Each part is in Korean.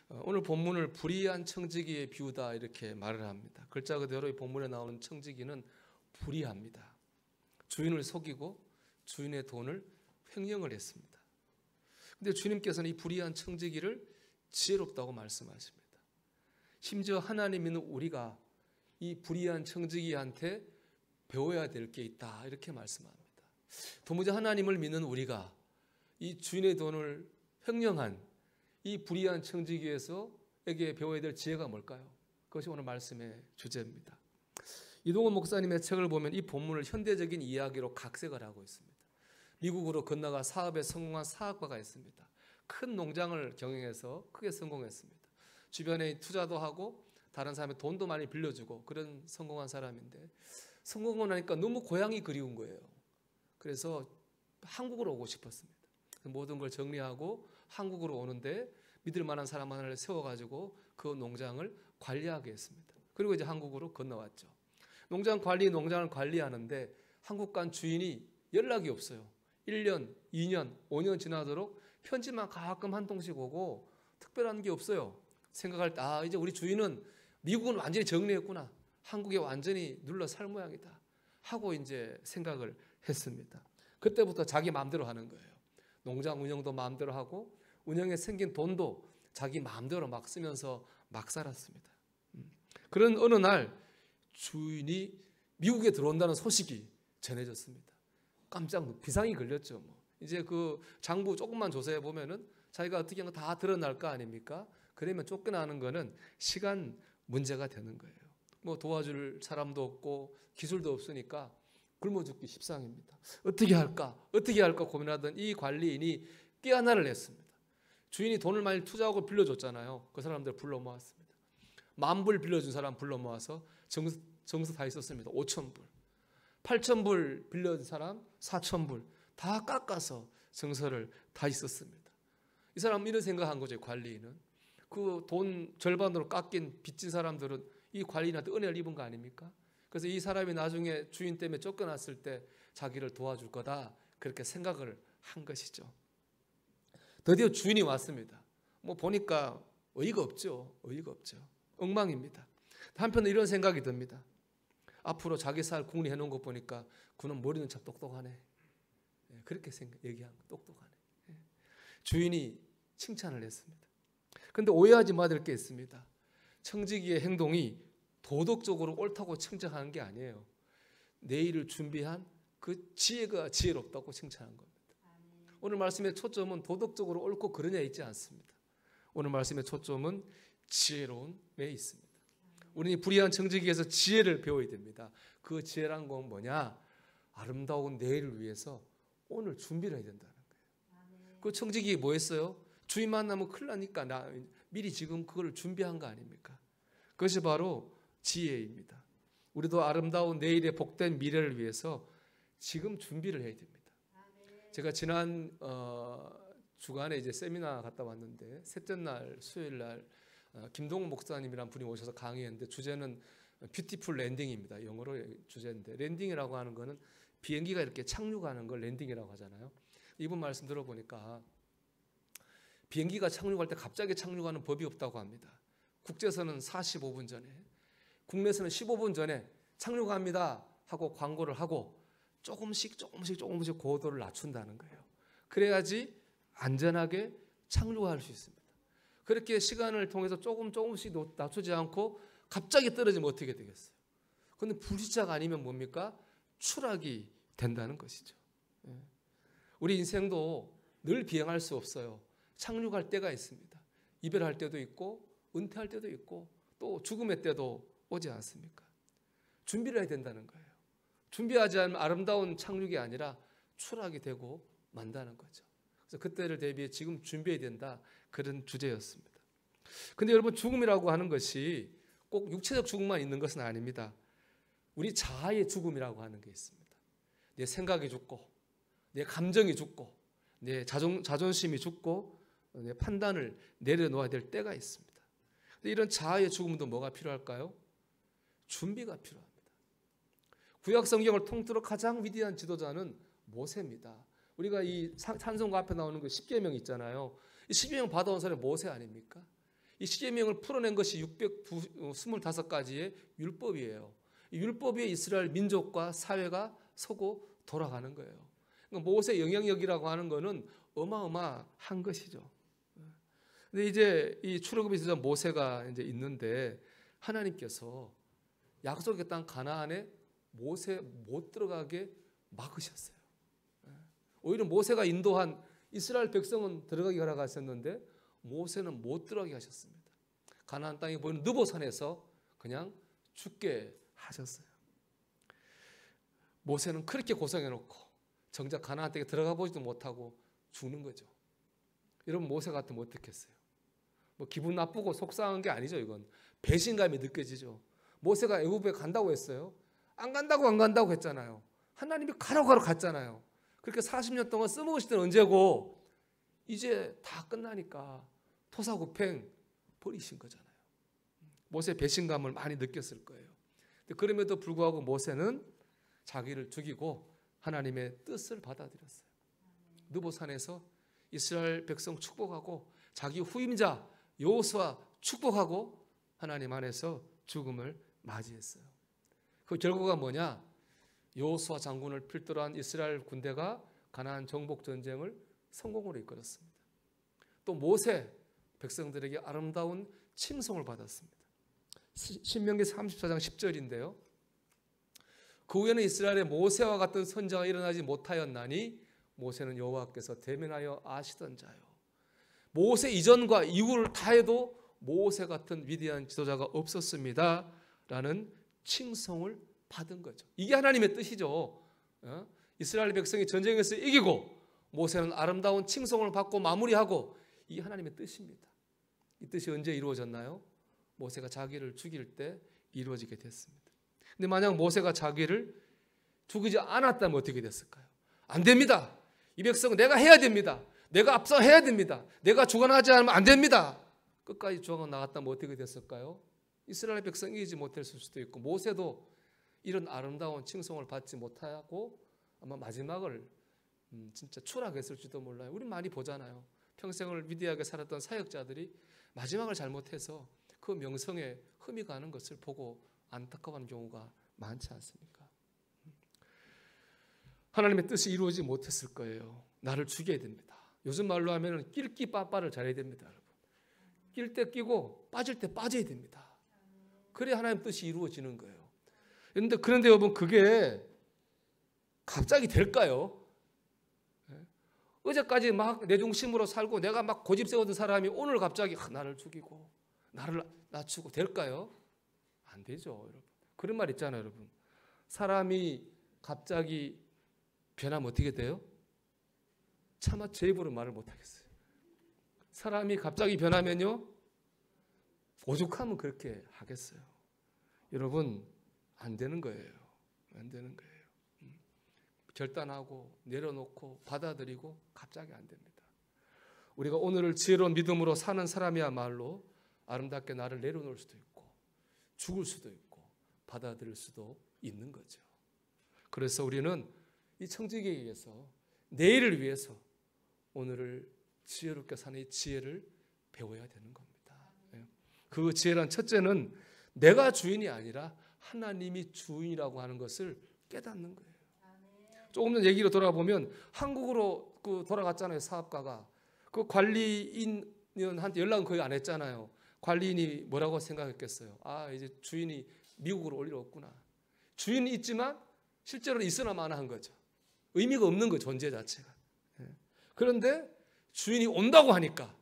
오늘 본문을 불의한 청지기에 비유다 이렇게 말을 합니다. 글자 그대로 이 본문에 나오는 청지기는 불의합니다. 주인을 속이고 주인의 돈을 횡령을 했습니다. 근데 주님께서는 이 불의한 청지기를 지혜롭다고 말씀하십니다. 심지어 하나님 믿는 우리가 이 불의한 청지기한테 배워야 될 게 있다 이렇게 말씀합니다. 도무지 하나님을 믿는 우리가 이 주인의 돈을 횡령한 이 불의한 청지기에게 배워야 될 지혜가 뭘까요? 그것이 오늘 말씀의 주제입니다. 이동원 목사님의 책을 보면 이 본문을 현대적인 이야기로 각색을 하고 있습니다. 미국으로 건너가 사업에 성공한 사업가가 있습니다. 큰 농장을 경영해서 크게 성공했습니다. 주변에 투자도 하고 다른 사람의 돈도 많이 빌려주고 그런 성공한 사람인데 성공을 하니까 너무 고향이 그리운 거예요. 그래서 한국으로 오고 싶었습니다. 모든 걸 정리하고 한국으로 오는데 믿을 만한 사람 하나를 세워가지고 그 농장을 관리하게 했습니다. 그리고 이제 한국으로 건너왔죠. 농장을 관리하는데 한국 간 주인이 연락이 없어요. 1년, 2년, 5년 지나도록 편지만 가끔 한 통씩 오고 특별한 게 없어요. 생각할 때 이제 우리 주인은 미국은 완전히 정리했구나. 한국에 완전히 눌러 살 모양이다. 하고 이제 생각을 했습니다. 그때부터 자기 마음대로 하는 거예요. 농장 운영도 마음대로 하고 운영에 생긴 돈도 자기 마음대로 막 쓰면서 막 살았습니다. 그런 어느 날 주인이 미국에 들어온다는 소식이 전해졌습니다. 깜짝 비상이 걸렸죠. 이제 그 장부 조금만 조사해 보면은 자기가 어떻게 한 거 다 드러날 거 아닙니까? 그러면 쫓겨나는 거는 시간 문제가 되는 거예요. 도와줄 사람도 없고 기술도 없으니까 굶어 죽기 십상입니다. 어떻게 할까 고민하던 이 관리인이 깨어나를 했습니다. 주인이 돈을 많이 투자하고 빌려줬잖아요. 그 사람들 불러 모았습니다. 10,000불 빌려준 사람 불러 모아서 정서 다 있었습니다. 5,000불. 8,000불 빌려준 사람 4,000불 다 깎아서 정서를 다 있었습니다. 이 사람은 이런 생각한 거죠. 관리인은. 그 돈 절반으로 깎인 빚진 사람들은 이 관리인한테 은혜를 입은 거 아닙니까? 그래서 이 사람이 나중에 주인 때문에 쫓겨났을 때 자기를 도와줄 거다 그렇게 생각을 한 것이죠. 드디어 주인이 왔습니다. 보니까 어이가 없죠. 엉망입니다. 한편으로 이런 생각이 듭니다. 앞으로 자기 살 궁리 해놓은 거 보니까 그는 머리는 참 똑똑하네. 그렇게 얘기한 거 똑똑하네. 주인이 칭찬을 했습니다. 그런데 오해하지 말아야 될 게 있습니다. 청지기의 행동이 도덕적으로 옳다고 칭찬하는 게 아니에요. 내일을 준비한 그 지혜가 지혜롭다고 칭찬한 겁니다. 오늘 말씀의 초점은 도덕적으로 옳고 그러냐에 있지 않습니다. 오늘 말씀의 초점은 지혜로움에 있습니다. 우리는 불의한 청지기에서 지혜를 배워야 됩니다. 그 지혜란 건 뭐냐? 아름다운 내일을 위해서 오늘 준비를 해야 된다는 거예요. 그 청지기 뭐 했어요? 주인 만나면 큰일 나니까 미리 지금 그걸 준비한 거 아닙니까? 그것이 바로 지혜입니다. 우리도 아름다운 내일의 복된 미래를 위해서 지금 준비를 해야 됩니다. 제가 지난 주간에 이제 세미나 갔다 왔는데 셋째 날 수요일 날 김동훈 목사님이란 분이 오셔서 강의했는데 주제는 뷰티풀 랜딩입니다. 영어로 주제인데 랜딩이라고 하는 거는 비행기가 이렇게 착륙하는 걸 랜딩이라고 하잖아요. 이분 말씀 들어보니까 비행기가 착륙할 때 갑자기 착륙하는 법이 없다고 합니다. 국제선은 45분 전에, 국내선은 15분 전에 착륙합니다 하고 광고를 하고 조금씩 고도를 낮춘다는 거예요. 그래야지 안전하게 착륙할 수 있습니다. 그렇게 시간을 통해서 조금씩 낮추지 않고 갑자기 떨어지면 어떻게 되겠어요? 그런데 불시착 아니면 뭡니까? 추락이 된다는 것이죠. 우리 인생도 늘 비행할 수 없어요. 착륙할 때가 있습니다. 이별할 때도 있고 은퇴할 때도 있고 또 죽음의 때도 오지 않습니까? 준비를 해야 된다는 거예요. 준비하지 않으면 아름다운 착륙이 아니라 추락이 되고 만다는 거죠. 그래서 그때를 대비해 지금 준비해야 된다. 그런 주제였습니다. 근데 여러분 죽음이라고 하는 것이 꼭 육체적 죽음만 있는 것은 아닙니다. 우리 자아의 죽음이라고 하는 게 있습니다. 내 생각이 죽고 내 감정이 죽고 내 자존심이 죽고 내 판단을 내려놓아야 될 때가 있습니다. 근데 이런 자아의 죽음도 뭐가 필요할까요? 준비가 필요합니다. 구약 성경을 통틀어 가장 위대한 지도자는 모세입니다. 우리가 이 찬송가 앞에 나오는 그 십계명 있잖아요. 이 십계명 받아온 사람이 모세 아닙니까? 이 십계명을 풀어낸 것이 625가지의 율법이에요. 이 율법 위에 이스라엘 민족과 사회가 서고 돌아가는 거예요. 그러니까 모세 영향력이라고 하는 것은 어마어마한 것이죠. 근데 이제 이 출애굽에 있어서 모세가 이제 있는데 하나님께서 약속의 땅 가나안에 모세 못 들어가게 막으셨어요. 오히려 모세가 인도한 이스라엘 백성은 들어가게 허락하셨는데 모세는 못 들어가게 하셨습니다. 가나안 땅에 보이는 느보산에서 그냥 죽게 하셨어요. 모세는 그렇게 고생해놓고 정작 가나안 땅에 들어가 보지도 못하고 죽는 거죠. 여러분 모세 같으면 어떻겠어요? 뭐 기분 나쁘고 속상한 게 아니죠. 이건 배신감이 느껴지죠. 모세가 애굽에 간다고 했어요. 안 간다고 했잖아요. 하나님이 가라고 갔잖아요. 그렇게 40년 동안 써먹으실 때는 언제고 이제 다 끝나니까 토사구팽 버리신 거잖아요. 모세 배신감을 많이 느꼈을 거예요. 그럼에도 불구하고 모세는 자기를 죽이고 하나님의 뜻을 받아들였어요. 느보산에서 이스라엘 백성 축복하고 자기 후임자 여호수아 축복하고 하나님 안에서 죽음을 맞이했어요. 그 결과가 뭐냐? 여호수아 장군을 필두로 한 이스라엘 군대가 가나안 정복 전쟁을 성공으로 이끌었습니다. 또 모세 백성들에게 아름다운 칭송을 받았습니다. 신명기 34장 10절인데요. 그 후에는 이스라엘에 모세와 같은 선지자가 일어나지 못하였나니 모세는 여호와께서 대면하여 아시던 자요. 모세 이전과 이후를 다 해도 모세 같은 위대한 지도자가 없었습니다. 라는 칭송을 받은 거죠. 이게 하나님의 뜻이죠. 이스라엘 백성이 전쟁에서 이기고 모세는 아름다운 칭송을 받고 마무리하고 이게 하나님의 뜻입니다. 이 뜻이 언제 이루어졌나요? 모세가 자기를 죽일 때 이루어지게 됐습니다. 근데 만약 모세가 자기를 죽이지 않았다면 어떻게 됐을까요? 안 됩니다. 이 백성은 내가 해야 됩니다. 내가 앞서해야 됩니다. 내가 주관하지 않으면 안 됩니다. 끝까지 주관하고 나갔다면 어떻게 됐을까요? 이스라엘 백성이 이기지 못했을 수도 있고 모세도 이런 아름다운 칭송을 받지 못하고 아마 마지막을 진짜 추락했을지도 몰라요. 우리 많이 보잖아요. 평생을 위대하게 살았던 사역자들이 마지막을 잘못해서 그 명성에 흠이 가는 것을 보고 안타까워하는 경우가 많지 않습니까? 하나님의 뜻이 이루어지지 못했을 거예요. 나를 죽여야 됩니다. 요즘 말로 하면 낄끼 빠빠를 잘해야 됩니다. 여러분. 낄 때 끼고 빠질 때 빠져야 됩니다. 그래야 하나님의 뜻이 이루어지는 거예요. 그런데 여러분 그게 갑자기 될까요? 어제까지 막 내 중심으로 살고 내가 막 고집 세우던 사람이 오늘 갑자기 나를 죽이고 나를 낮추고 될까요? 안 되죠, 여러분. 그런 말 있잖아요, 여러분. 사람이 갑자기 변하면 어떻게 돼요? 차마 제 입으로 말을 못 하겠어요. 사람이 갑자기 변하면요, 오죽하면 그렇게 하겠어요. 여러분, 안 되는 거예요. 안 되는 거예요. 결단하고 내려놓고 받아들이고 갑자기 안 됩니다. 우리가 오늘을 지혜로운 믿음으로 사는 사람이야말로 아름답게 나를 내려놓을 수도 있고 죽을 수도 있고 받아들일 수도 있는 거죠. 그래서 우리는 이 청지기에 의해서 내일을 위해서 오늘을 지혜롭게 사는 이 지혜를 배워야 되는 겁니다. 그 지혜란 첫째는 내가 주인이 아니라 하나님이 주인이라고 하는 것을 깨닫는 거예요. 조금 전 얘기로 돌아보면 한국으로 돌아갔잖아요. 사업가가. 그 관리인한테 연락은 거의 안 했잖아요. 관리인이 뭐라고 생각했겠어요? 아, 이제 주인이 미국으로 올 일 없구나. 주인이 있지만 실제로는 있으나 마나 한 거죠. 의미가 없는 거 존재 자체가. 그런데 주인이 온다고 하니까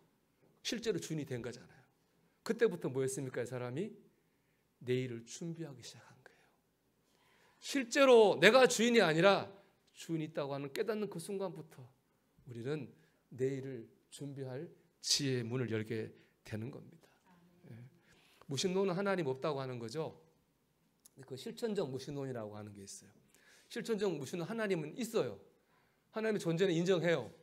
실제로 주인이 된 거잖아요. 그때부터 뭐였습니까? 이 사람이 내일을 준비하기 시작한 거예요. 실제로 내가 주인이 아니라 주인이 있다고 하는 깨닫는 그 순간부터 우리는 내일을 준비할 지혜의 문을 열게 되는 겁니다. 무신론은 하나님 없다고 하는 거죠. 그 실천적 무신론이라고 하는 게 있어요. 실천적 무신론, 하나님은 있어요. 하나님의 존재는 인정해요.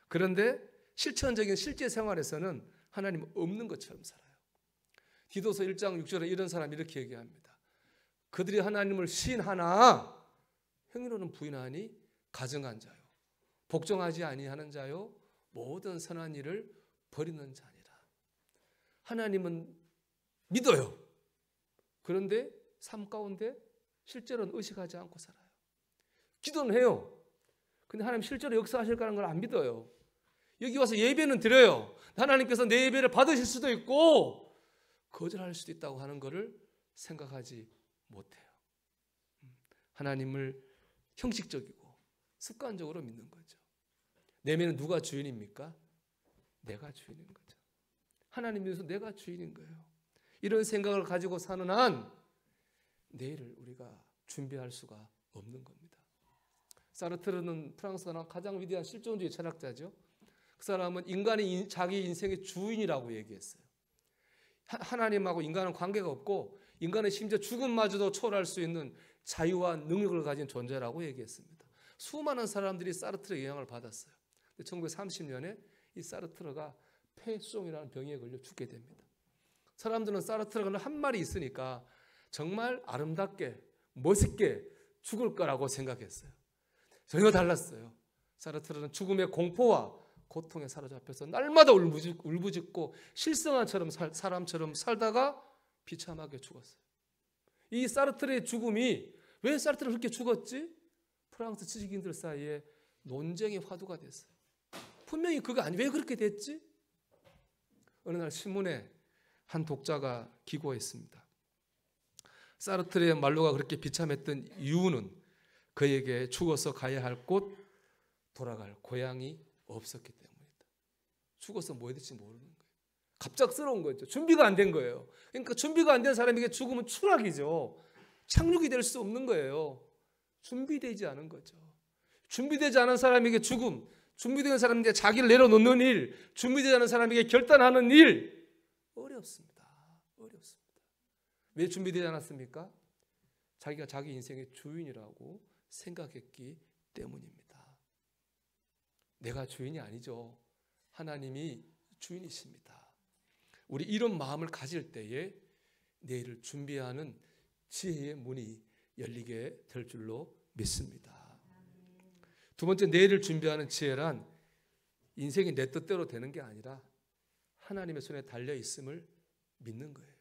그런데 실천적인 실제 생활에서는 하나님은 없는 것처럼 살아요. 디도서 1장 6절에 이런 사람이 이렇게 얘기합니다. 그들이 하나님을 시인하나 행위로는 부인하니 가증한 자요, 복종하지 아니하는 자요, 모든 선한 일을 버리는 자니라. 하나님은 믿어요. 그런데 삶 가운데 실제로는 의식하지 않고 살아요. 기도는 해요. 근데 하나님 실제로 역사하실 거라는 걸 안 믿어요. 여기 와서 예배는 드려요. 하나님께서 내 예배를 받으실 수도 있고 거절할 수도 있다고 하는 것을 생각하지 못해요. 하나님을 형식적이고 습관적으로 믿는 거죠. 내면은 누가 주인입니까? 내가 주인인 거죠. 하나님 믿어서 내가 주인인 거예요. 이런 생각을 가지고 사는 한 내일을 우리가 준비할 수가 없는 겁니다. 사르트르는 프랑스가 가장 위대한 실존주의 철학자죠. 그 사람은 인간이 자기 인생의 주인이라고 얘기했어요. 하나님하고 인간은 관계가 없고 인간은 심지어 죽음마저도 초월할 수 있는 자유와 능력을 가진 존재라고 얘기했습니다. 수많은 사람들이 사르트르의 영향을 받았어요. 1930년에 이 사르트르가 폐수종이라는 병에 걸려 죽게 됩니다. 사람들은 사르트르가 한 말이 있으니까 정말 아름답게 멋있게 죽을 거라고 생각했어요. 전혀 달랐어요. 사르트르는 죽음의 공포와 고통에 사로잡혀서 날마다 울부짖고 실성한 사람처럼 살다가 비참하게 죽었어요. 이 사르트르의 죽음이 왜 사르트르가 그렇게 죽었지? 프랑스 지식인들 사이에 논쟁의 화두가 됐어요. 분명히 그거 아니 왜 그렇게 됐지? 어느 날 신문에 한 독자가 기고했습니다. 사르트르의 말로가 그렇게 비참했던 이유는 그에게 죽어서 가야 할 곳, 돌아갈 고향이 없었기 때문이다. 죽어서 뭐 해야 될지 모르는 거예요. 갑작스러운 거죠. 준비가 안 된 거예요. 그러니까 준비가 안 된 사람에게 죽음은 추락이죠. 착륙이 될 수 없는 거예요. 준비되지 않은 거죠. 준비되지 않은 사람에게 죽음, 준비된 사람에게 자기를 내려놓는 일, 준비되지 않은 사람에게 결단하는 일, 어렵습니다. 어렵습니다. 왜 준비되지 않았습니까? 자기가 자기 인생의 주인이라고 생각했기 때문입니다. 내가 주인이 아니죠. 하나님이 주인이십니다. 우리 이런 마음을 가질 때에 내일을 준비하는 지혜의 문이 열리게 될 줄로 믿습니다. 두 번째, 내일을 준비하는 지혜란 인생이 내 뜻대로 되는 게 아니라 하나님의 손에 달려 있음을 믿는 거예요.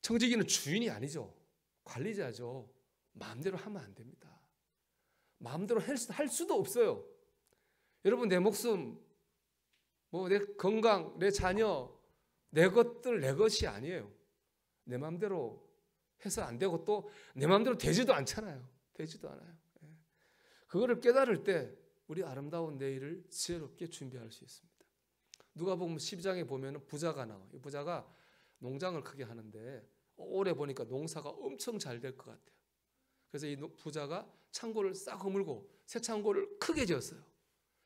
청지기는 주인이 아니죠. 관리자죠. 마음대로 하면 안 됩니다. 마음대로 할 수도 없어요. 여러분, 내 목숨, 내 건강, 내 자녀, 내 것들 내 것이 아니에요. 내 마음대로 해서 안 되고 또 내 마음대로 되지도 않잖아요. 되지도 않아요. 그거를 깨달을 때 우리 아름다운 내일을 지혜롭게 준비할 수 있습니다. 누가복음 12장에 보면 부자가 나와요. 이 부자가 농장을 크게 하는데 올해 보니까 농사가 엄청 잘 될 것 같아요. 그래서 이 부자가 창고를 싹 허물고 새 창고를 크게 지었어요.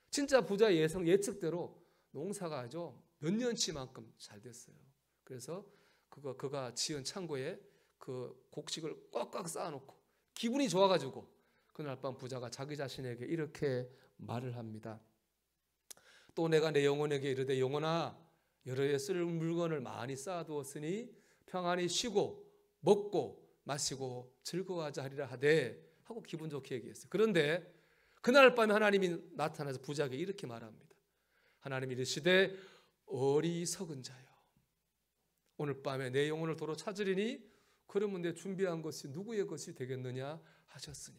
진짜 부자의 예측대로 농사가 아주 몇 년치만큼 잘 됐어요. 그래서 그가 지은 창고에 그 곡식을 꽉꽉 쌓아놓고 기분이 좋아가지고 그날 밤 부자가 자기 자신에게 이렇게 말을 합니다. 또 내가 내 영혼에게 이르되 영혼아 여러 해 쓸 물건을 많이 쌓아두었으니 평안히 쉬고 먹고 마시고 즐거워하자 하리라 하되 하고 기분 좋게 얘기했어요. 그런데 그날 밤에 하나님이 나타나서 부자에게 이렇게 말합니다. 하나님이 이르시되 어리석은 자여 오늘 밤에 내 영혼을 도로 찾으리니 그러면 내 준비한 것이 누구의 것이 되겠느냐 하셨으니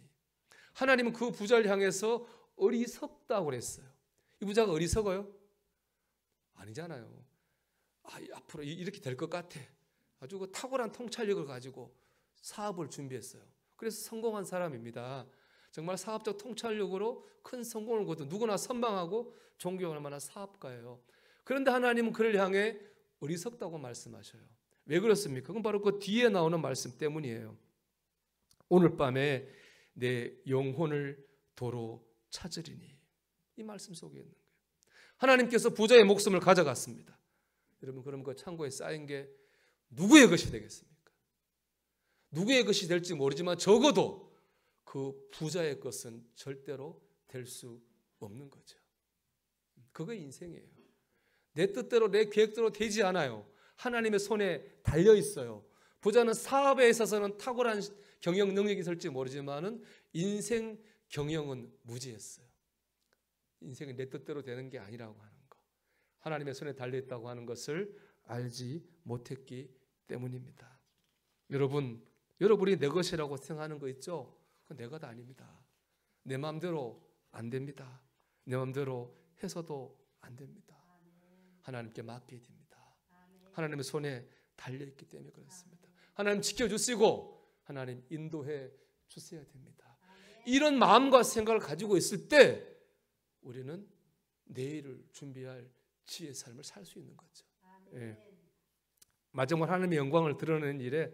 하나님은 그 부자를 향해서 어리석다고 그랬어요. 이 부자가 어리석어요? 아니잖아요. 앞으로 이렇게 될 것 같아. 아주 그 탁월한 통찰력을 가지고 사업을 준비했어요. 그래서 성공한 사람입니다. 정말 사업적 통찰력으로 큰 성공을 거둔 누구나 선망하고 존경할 만한 사업가예요. 그런데 하나님은 그를 향해 어리석다고 말씀하셔요. 왜 그렇습니까? 그건 바로 그 뒤에 나오는 말씀 때문이에요. 오늘 밤에 내 영혼을 도로 찾으리니 이 말씀 속에 있는 거예요. 하나님께서 부자의 목숨을 가져갔습니다. 여러분 그럼 그 창고에 쌓인 게 누구의 것이 되겠습니까? 누구의 것이 될지 모르지만 적어도 그 부자의 것은 절대로 될 수 없는 거죠. 그거 인생이에요. 내 뜻대로 내 계획대로 되지 않아요. 하나님의 손에 달려 있어요. 부자는 사업에 있어서는 탁월한 경영 능력이 있을지 모르지만은 인생 경영은 무지했어요. 인생이 내 뜻대로 되는 게 아니라고 하는 거. 하나님의 손에 달려있다고 하는 것을 알지 못했기 때문입니다. 여러분이 내 것이라고 생각하는 거 있죠? 그건 내 것 아닙니다. 내 마음대로 안 됩니다. 내 마음대로 해서도 안 됩니다. 하나님께 맡겨야 됩니다. 하나님의 손에 달려있기 때문에 그렇습니다. 하나님 지켜주시고 하나님 인도해 주셔야 됩니다. 이런 마음과 생각을 가지고 있을 때 우리는 내일을 준비할 지혜의 삶을 살 수 있는 거죠. 예. 마지막으로 하나님의 영광을 드러내는 일에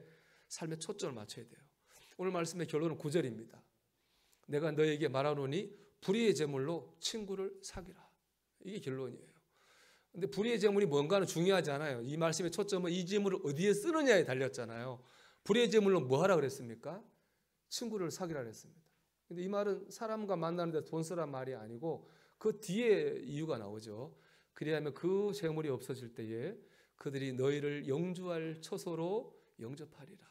삶의 초점을 맞춰야 돼요. 오늘 말씀의 결론은 9절입니다. 내가 너에게 말하노니 불의의 제물로 친구를 사귀라. 이게 결론이에요. 근데 불의의 제물이 뭔가는 중요하지 않아요. 이 말씀의 초점은 이 제물을 어디에 쓰느냐에 달렸잖아요. 불의의 제물로 뭐 하라 그랬습니까? 친구를 사귀라 그랬습니다. 근데 이 말은 사람과 만나는데 돈 쓰란 말이 아니고 그 뒤에 이유가 나오죠. 그리하면 그 제물이 없어질 때에 그들이 너희를 영주할 처소로 영접하리라.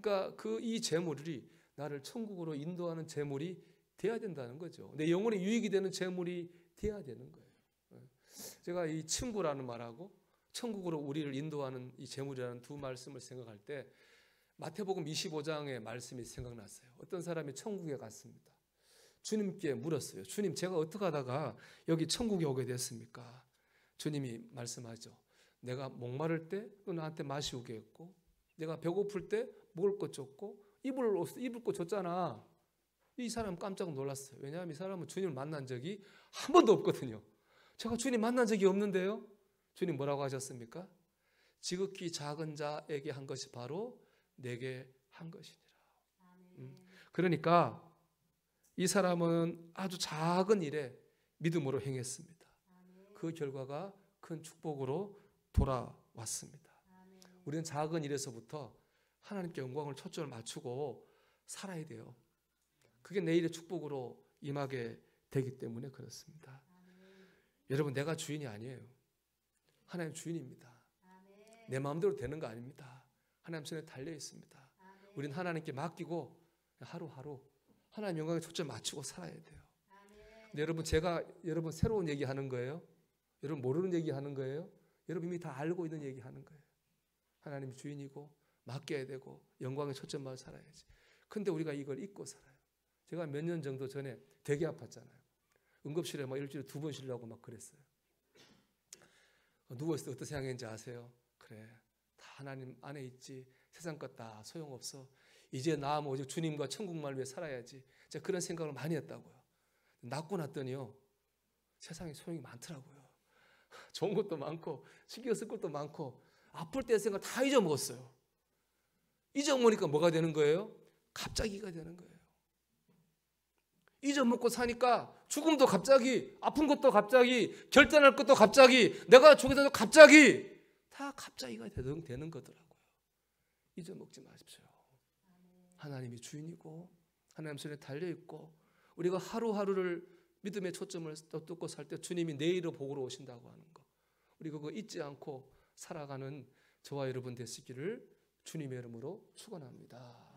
그러니까 이 제물이 나를 천국으로 인도하는 제물이 돼야 된다는 거죠. 내 영혼에 유익이 되는 제물이 돼야 되는 거예요. 제가 이 친구라는 말하고 천국으로 우리를 인도하는 이 제물이라는 두 말씀을 생각할 때 마태복음 25장의 말씀이 생각났어요. 어떤 사람이 천국에 갔습니다. 주님께 물었어요. 주님, 제가 어떻게 하다가 여기 천국에 오게 됐습니까? 주님이 말씀하죠. 내가 목마를 때 또 나한테 마시우게 했고, 내가 배고플 때 먹을 것 줬고, 입을 것 줬잖아. 이 사람 깜짝 놀랐어요. 왜냐하면 이 사람은 주님을 만난 적이 한 번도 없거든요. 제가 주님 만난 적이 없는데요. 주님 뭐라고 하셨습니까? 지극히 작은 자에게 한 것이 바로 내게 한 것이니라. 그러니까 이 사람은 아주 작은 일에 믿음으로 행했습니다. 그 결과가 큰 축복으로 돌아왔습니다. 우리는 작은 일에서부터 하나님께 영광을 초점을 맞추고 살아야 돼요. 그게 내일의 축복으로 임하게 되기 때문에 그렇습니다. 여러분, 내가 주인이 아니에요. 하나님 주인입니다. 내 마음대로 되는 거 아닙니다. 하나님 손에 달려 있습니다. 우리는 하나님께 맡기고 하루하루 하나님 영광에 초점 맞추고 살아야 돼요. 근데 여러분, 제가 새로운 얘기 하는 거예요? 여러분 모르는 얘기 하는 거예요? 여러분 이미 다 알고 있는 얘기 하는 거예요. 하나님이 주인이고 맡겨야 되고 영광에 초점 맞춰 살아야지. 근데 우리가 이걸 잊고 살아요. 제가 몇 년 정도 전에 되게 아팠잖아요. 응급실에 막 일주일에 2번 쉬려고 막 그랬어요. 누워있을 때 어떤 생각인지 아세요? 그래, 다 하나님 안에 있지. 세상 것 다 소용없어. 이제 나 오직 주님과 천국만을 위해 살아야지. 제가 그런 생각을 많이 했다고요. 낫고 났더니요, 세상에 소용이 많더라고요. 좋은 것도 많고 신경 쓸 것도 많고 아플 때 생각 다 잊어먹었어요. 잊어먹으니까 뭐가 되는 거예요? 갑자기가 되는 거예요. 잊어먹고 사니까 죽음도 갑자기, 아픈 것도 갑자기, 결단할 것도 갑자기, 내가 죽게 돼도 갑자기, 다 갑자기가 되는 거더라고요. 잊어먹지 마십시오. 하나님이 주인이고 하나님 손에 달려있고 우리가 하루하루를 믿음의 초점을 뜯고 살 때 주님이 내일을 보러 오신다고 하는 거, 우리 그거 잊지 않고 살아가는 저와 여러분 되시기를 주님의 이름으로 축원합니다.